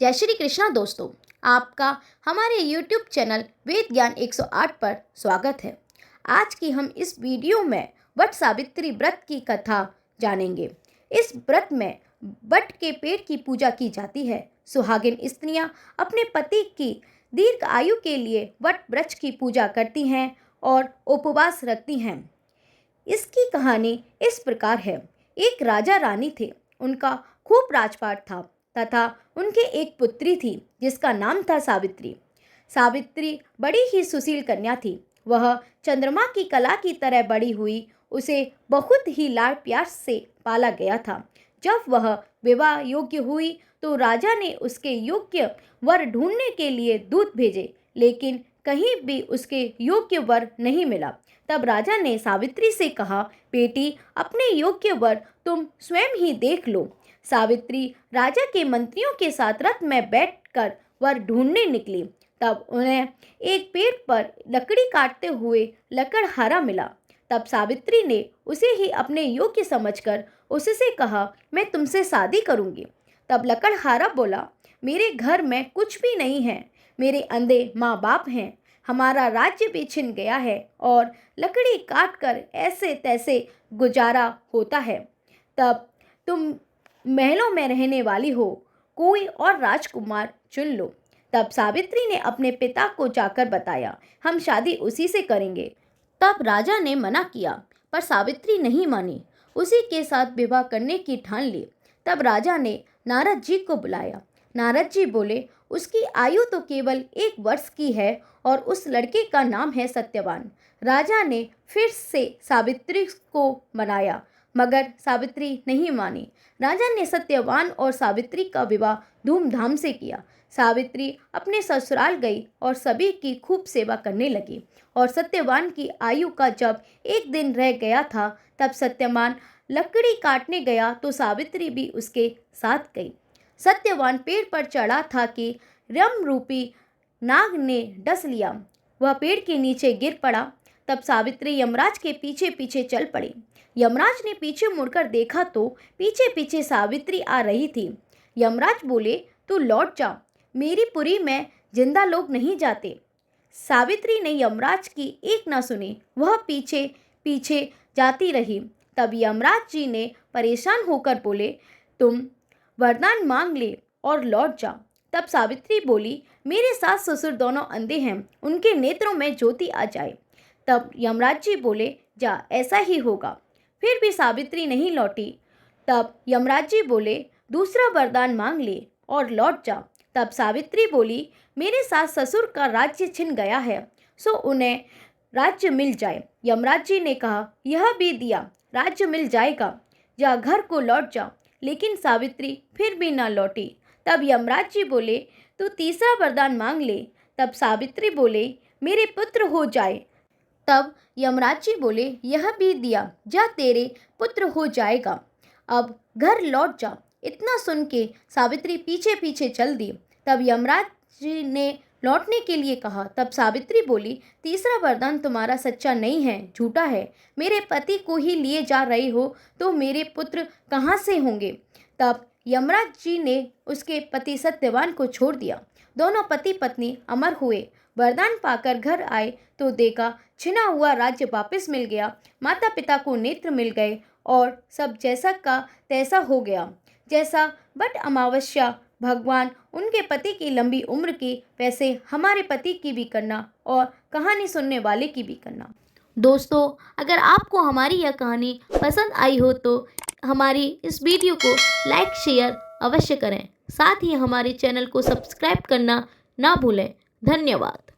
जय श्री कृष्णा दोस्तों, आपका हमारे YouTube चैनल वेद ज्ञान 108 पर स्वागत है। आज की हम इस वीडियो में वट सावित्री व्रत की कथा जानेंगे। इस व्रत में वट के पेड़ की पूजा की जाती है। सुहागिन स्त्रियां अपने पति की दीर्घ आयु के लिए वट वृक्ष की पूजा करती हैं और उपवास रखती हैं। इसकी कहानी इस प्रकार है। एक राजा रानी थे। उनका खूब राजपाट था तथा उनके एक पुत्री थी जिसका नाम था सावित्री। सावित्री बड़ी ही सुशील कन्या थी। वह चंद्रमा की कला की तरह बड़ी हुई। उसे बहुत ही लाड़ प्यार से पाला गया था। जब वह विवाह योग्य हुई तो राजा ने उसके योग्य वर ढूंढने के लिए दूत भेजे, लेकिन कहीं भी उसके योग्य वर नहीं मिला। तब राजा ने सावित्री से कहा, बेटी, अपने योग्य वर तुम स्वयं ही देख लो। सावित्री राजा के मंत्रियों के साथ रथ में बैठकर वर ढूंढने निकली। तब उन्हें एक पेड़ पर लकड़ी काटते हुए लकड़हारा मिला। तब सावित्री ने उसे ही अपने योग्य समझकर उससे कहा, मैं तुमसे शादी करूंगी। तब लकड़हारा बोला, मेरे घर में कुछ भी नहीं है। मेरे अंधे माँ बाप हैं। हमारा राज्य भी छिन गया है और लकड़ी काट कर ऐसे तैसे गुजारा होता है। तब तुम महलों में रहने वाली हो, कोई और राजकुमार चुन लो। तब सावित्री ने अपने पिता को जाकर बताया, हम शादी उसी से करेंगे। तब राजा ने मना किया, पर सावित्री नहीं मानी। उसी के साथ विवाह करने की ठान ली। तब राजा ने नारद जी को बुलाया। नारद जी बोले, उसकी आयु तो केवल 1 वर्ष की है और उस लड़के का नाम है सत्यवान। राजा ने फिर से सावित्री को मनाया, मगर सावित्री नहीं मानी। राजा ने सत्यवान और सावित्री का विवाह धूमधाम से किया। सावित्री अपने ससुराल गई और सभी की खूब सेवा करने लगी। और सत्यवान की आयु का जब 1 दिन रह गया था, तब सत्यवान लकड़ी काटने गया तो सावित्री भी उसके साथ गई। सत्यवान पेड़ पर चढ़ा था कि रम रूपी नाग ने डस लिया। वह पेड़ के नीचे गिर पड़ा। तब सावित्री यमराज के पीछे पीछे चल पड़ी। यमराज ने पीछे मुड़कर देखा तो पीछे पीछे सावित्री आ रही थी। यमराज बोले, तू लौट जा, मेरी पुरी में जिंदा लोग नहीं जाते। सावित्री ने यमराज की एक न सुनी, वह पीछे पीछे जाती रही। तब यमराज जी ने परेशान होकर बोले, तुम वरदान मांग ले और लौट जा। तब सावित्री बोली, मेरे सास ससुर दोनों अंधे हैं, उनके नेत्रों में ज्योति आ जाए। तब यमराज जी बोले, जा, ऐसा ही होगा। फिर भी सावित्री नहीं लौटी। तब यमराज जी बोले, दूसरा वरदान मांग ले और लौट जा। तब सावित्री बोली, मेरे सास ससुर का राज्य छिन गया है, सो उन्हें राज्य मिल जाए। यमराज जी ने कहा, यह भी दिया, राज्य मिल जाएगा, जा घर को लौट जा। लेकिन सावित्री फिर भी ना लौटी। तब यमराज जी बोले, तू तीसरा वरदान मांग ले। तब सावित्री बोले, मेरे पुत्र हो जाए। तब यमराज जी बोले, यह भी दिया, जा तेरे पुत्र हो जाएगा, अब घर लौट जा। इतना सुन के सावित्री पीछे पीछे चल दी। तब यमराज जी ने लौटने के लिए कहा। तब सावित्री बोली, तीसरा वरदान तुम्हारा सच्चा नहीं है, झूठा है। मेरे पति को ही लिए जा रहे हो तो मेरे पुत्र कहाँ से होंगे। तब यमराज जी ने उसके पति सत्यवान को छोड़ दिया। दोनों पति पत्नी अमर हुए। वरदान पाकर घर आए तो देखा छिना हुआ राज्य वापस मिल गया। माता पिता को नेत्र मिल गए और सब जैसा का तैसा हो गया। जैसा वट अमावस्या भगवान उनके पति की लंबी उम्र की, वैसे हमारे पति की भी करना और कहानी सुनने वाले की भी करना। दोस्तों, अगर आपको हमारी यह कहानी पसंद आई हो तो हमारी इस वीडियो को लाइक शेयर अवश्य करें। साथ ही हमारे चैनल को सब्सक्राइब करना ना भूलें। धन्यवाद।